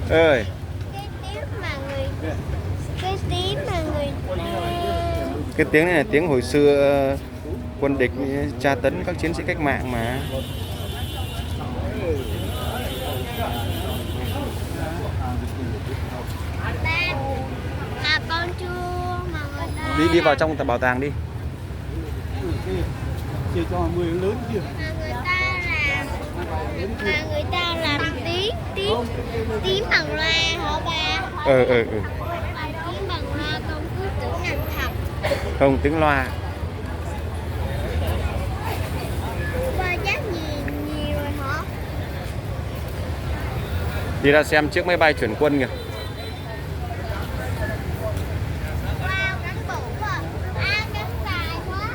Ơi, cái tiếng mà người cái tiếng này là tiếng hồi xưa quân địch tra tấn các chiến sĩ cách mạng mà. ba con chưa mà người ta Đi vào trong bảo tàng đi. Chia cho 10 lớn kia. mà người ta làm tiếng bằng loa hả ba? Tiếng bằng loa con cứ tưởng là thật. Không, tiếng loa. Ba chắc nhiều rồi hả? Đi ra xem chiếc máy bay chuyển quân kìa. Wow, cánh bự à. Cánh dài quá.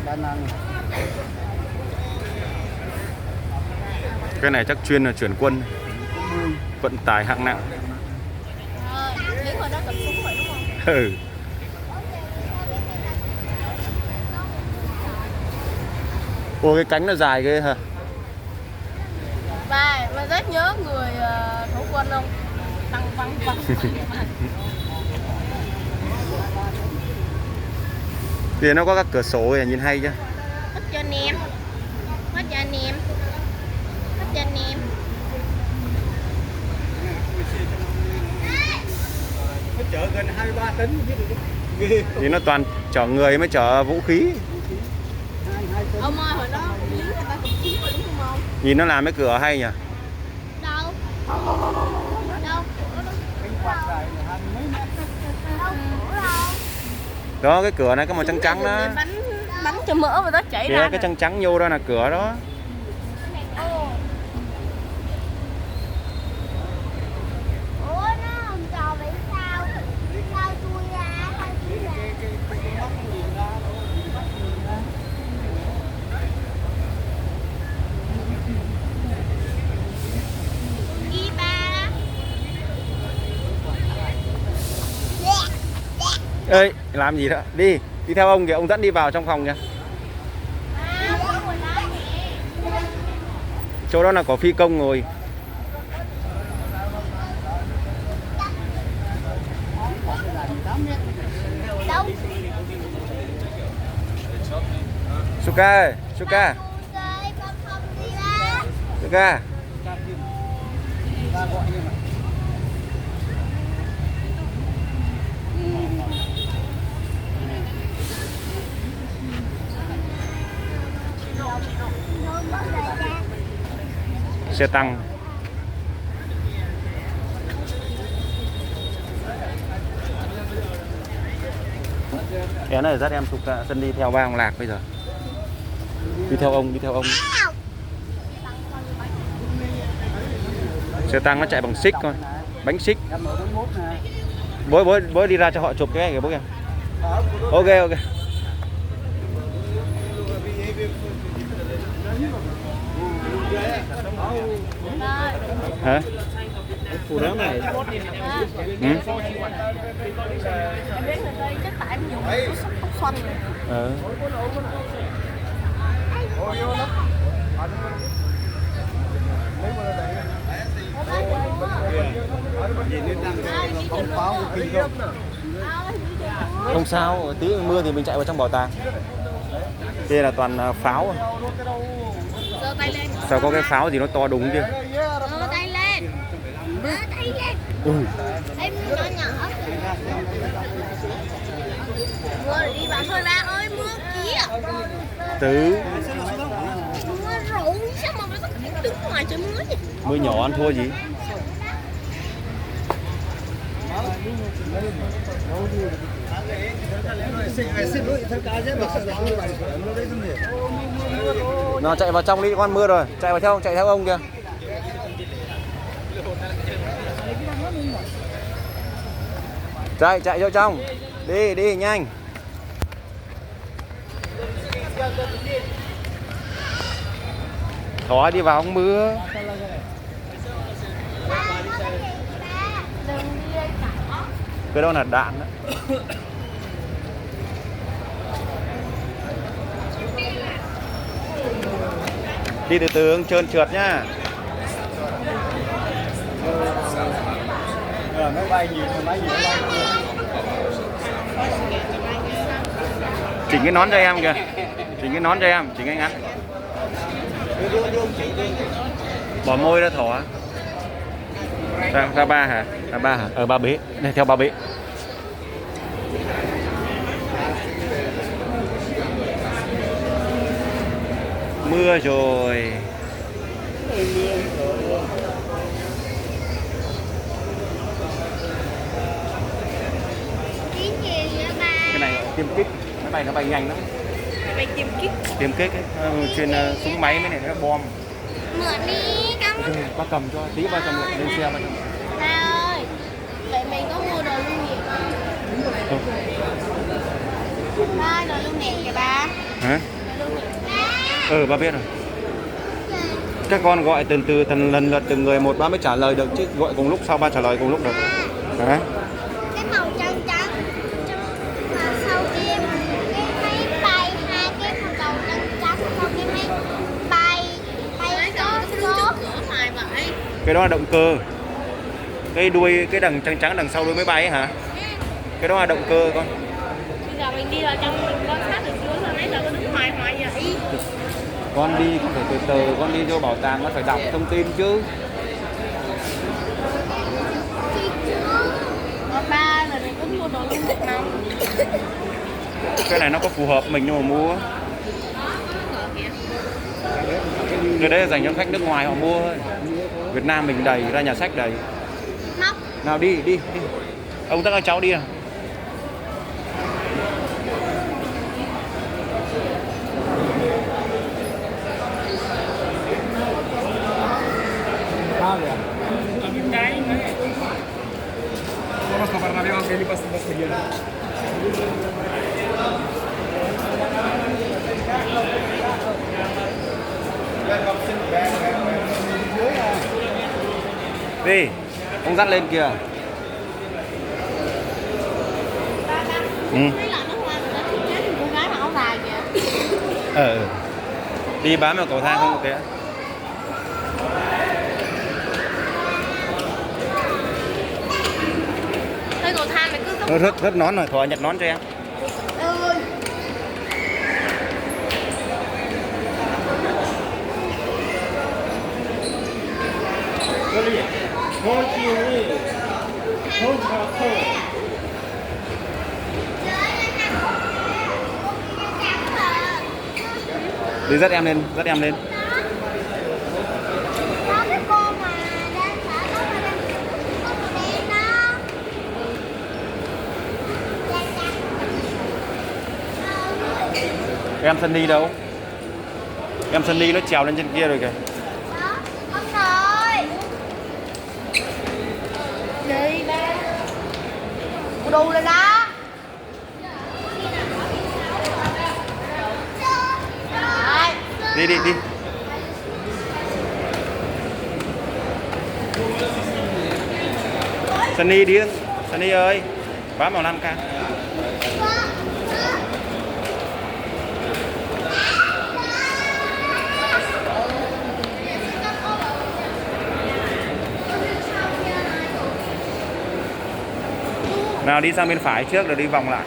Đa năng. Cái này chắc chuyên là chuyển quân, vận tải hạng nặng. Những hồi đó cầm súng rồi đúng không? Ừ. Ôi cái cánh nó dài ghê hả? Ba, mà rất nhớ người thủ quân không? Tăng văng. Thì nó có các cửa sổ này nhìn hay chứ. Hết cho anh em. Hết cho anh em. Hết cho anh em. Nó chở gần 23 tấn ghê. Thì nó toàn chở người mới chở vũ khí. Ông ơi, hồi đó lính người ta cầm súng rồi đúng không? Nhìn nó làm cái cửa hay nhỉ? Đâu? Đâu? Cánh quạt dài là 20 mấy mét. Đó cái cửa này có màu trắng trắng đó. Bắn cho mỡ và nó chảy Kìa ra. cái trắng trắng nhô đó là cửa đó. Ủa nó không trò vậy sao? Sao chui ra? Sao chui ra? Đi ba. Ê, làm gì đó? Đi theo ông kìa, ông dẫn đi vào trong phòng kìa. Chỗ đó là có phi công ngồi. Đâu? Suka ơi, Suka, Suka. Ta gọi nhưng mà Xe tăng. Cái này dắt em Suka sân đi theo ba ông Lạc bây giờ. Đi theo ông. Xe tăng nó chạy bằng xích thôi, bánh xích. M41 nè. Bố đi ra cho họ chụp cái này kìa bố kìa. Ok. Hả? Phủ đá này. Ừ? Em biết người ta chắc tại em dùng tóc xoăn này. Ừ. Không pháo của kinh không. Không sao, tí mưa thì mình chạy vào trong bảo tàng. Đây là toàn pháo. Giơ tay lên. Sao có cái pháo gì nó to đúng chứ? Đưa tay lên. Đưa tay lên. Ừ. Em nhỏ nhỏ. Mưa đi bạn ơi ba ơi, mưa kìa. Tứ. Mưa rụng sao mà nó đứng ngoài trời mưa vậy? Mưa nhỏ ăn thua gì? Nó chạy vào trong đi con, mưa rồi, chạy theo ông kìa. Chạy vô trong. Đi nhanh. Thỏ đi vào không mưa. Đừng đi lên cỏ. Cái đó là đạn đó. Đi từ từ trơn trượt nhá. Máy bay nhiều máy gì bay. Chỉnh cái nón cho em kìa. Chỉnh cái nón cho em, chỉnh cái ngắn. Bỏ môi ra thỏ. Ra ba hả? Ra ba hả? Ba bế. Này theo ba bế. Mưa rồi. Tiếng gì vậy ba? Cái này tiêm kích. Máy bay nó bay nhanh lắm. Mày tìm kích. Tiêm kích ấy. Trên súng máy mới này nó bom. Mượn đi con. Ba cầm cho tí ba cầm lên xe ba. Ba ơi, vậy mày có mua đồ lưu niệm không? Ba, đồ lưu niệm kìa ba. Hả? Đồ lưu niệm. Ba biết rồi. Các con gọi từ lần lượt từng người một ba mới trả lời được chứ gọi cùng lúc sau ba trả lời cùng lúc được. Hả? Cái màu trắng trắng mà sau kia cái máy bay hai cái màu trắng trắng sau cái máy bay Lấy có đồ cái số. trước cửa hoài vậy. Cái đó là động cơ. Cái đuôi cái đằng trắng trắng đằng sau đuôi máy bay ấy hả? Cái đó là động cơ con. Bây giờ mình đi vào trong mình quan sát được xuống rồi nãy giờ có đứng hoài hoài vậy. Con đi con phải từ từ, con đi vô bảo tàng con phải đọc thông tin chứ. Còn ba rồi mày có mua đồ lưu niệm không? Cái này nó có phù hợp mình nhưng mà mua. Cái đấy là dành cho khách nước ngoài họ mua thôi. Việt Nam mình đầy, ra nhà sách đầy. Móc. Nào đi. Ông các cháu đi nào. Sao vậy? Conozco Bernabéu que ele passa seguir. Đi, ông dắt lên kìa. Thấy là nó hoa rồi đó, chết thì con gái mặc áo dài kìa. Đi bám vào cầu thang không một tí. Tới cầu thang mày cứ Rớt nón rồi, Thỏ nhặt nón cho em. ơi. Đi dắt em lên. Có cái con mà đang thả nó mà đang con màu đen đó. Em Sunny đâu? Em Sunny nó trèo lên trên kia rồi kìa. Đó, ông nội. Đi ba. Mua đồ lên đó. Rồi. Đi. Sunny đi. Sunny ơi, bám vào lan can. Nào đi sang bên phải trước rồi đi vòng lại.